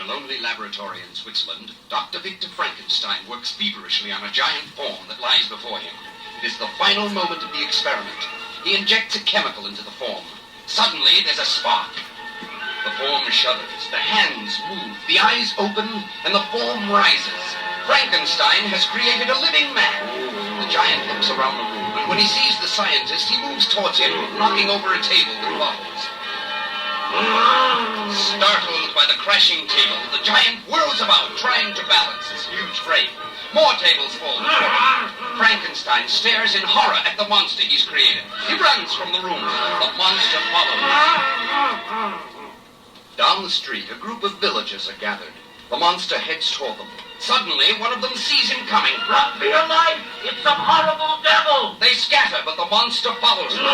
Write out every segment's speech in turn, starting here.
a lonely laboratory in Switzerland, Dr. Victor Frankenstein works feverishly on a giant form that lies before him. It is the final moment of the experiment. He injects a chemical into the form. Suddenly, there's a spark. The form shudders, the hands move, the eyes open, and the form rises. Frankenstein has created a living man. The giant looks around the room, and when he sees the scientist, he moves towards him, knocking over a table with bottles. Startled by the crashing table, the giant whirls about, trying to balance his huge frame. More tables fall before him. Frankenstein stares in horror at the monster he's created. He runs from the room. The monster follows. Down the street, a group of villagers are gathered. The monster heads toward them. Suddenly, one of them sees him coming. Run for your life! It's some horrible devil! They scatter, but the monster follows them.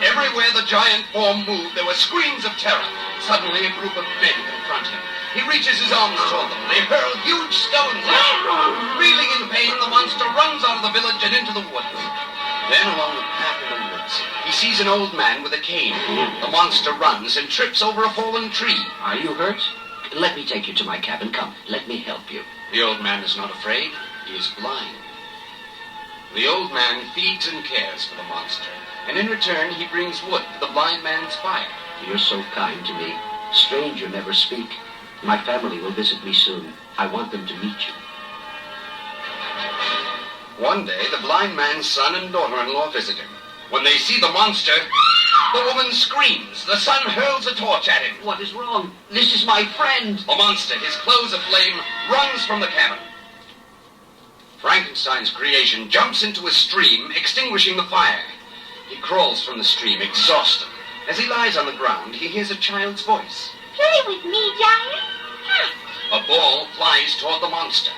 Everywhere the giant form moved, there were screams of terror. Suddenly, a group of men confront him. He reaches his arms toward them. They hurl huge stones at him. Reeling in pain, the monster runs out of the village and into the woods. Then, along the path in the woods, he sees an old man with a cane. The monster runs and trips over a fallen tree. Are you hurt? Let me take you to my cabin. Come, let me help you. The old man is not afraid. He is blind. The old man feeds and cares for the monster, and in return he brings wood for the blind man's fire. You're so kind to me. Stranger never speak. My family will visit me soon. I want them to meet you. One day, the blind man's son and daughter-in-law visit him. When they see the monster, the woman screams. The son hurls a torch at him. What is wrong? This is my friend. The monster, his clothes aflame, runs from the cabin. Frankenstein's creation jumps into a stream, extinguishing the fire. He crawls from the stream, exhausted. As he lies on the ground, he hears a child's voice. Play with me, giant. A ball flies toward the monster.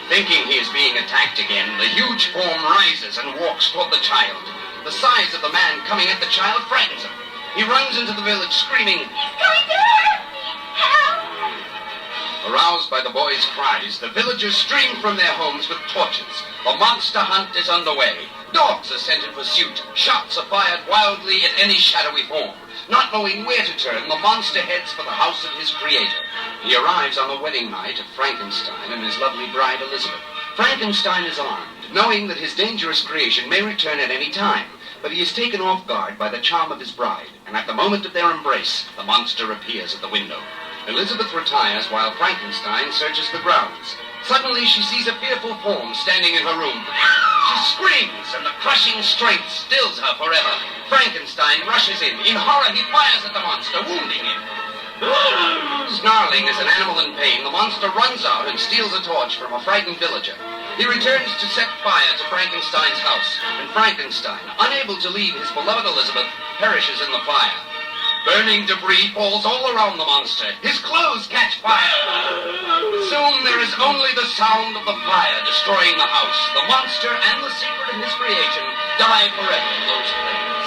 Thinking he is being attacked again, the huge form rises and walks toward the child. The size of the man coming at the child frightens him. He runs into the village screaming, He's going to hurt me. Help! Aroused by the boy's cries, the villagers stream from their homes with torches. The monster hunt is underway. Dogs are sent in pursuit. Shots are fired wildly at any shadowy form. Not knowing where to turn, the monster heads for the house of his creator. He arrives on the wedding night of Frankenstein and his lovely bride Elizabeth. Frankenstein is armed, knowing that his dangerous creation may return at any time, but he is taken off guard by the charm of his bride, and at the moment of their embrace, the monster appears at the window. Elizabeth retires while Frankenstein searches the grounds. Suddenly, she sees a fearful form standing in her room. She screams, and the crushing strength stills her forever. Frankenstein rushes in. In horror, he fires at the monster, wounding him. Snarling as an animal in pain, the monster runs out and steals a torch from a frightened villager. He returns to set fire to Frankenstein's house, and Frankenstein, unable to leave his beloved Elizabeth, perishes in the fire. Burning debris falls all around the monster. His clothes catch fire. Soon there is only the sound of the fire destroying the house. The monster and the secret of his creation die forever in those flames.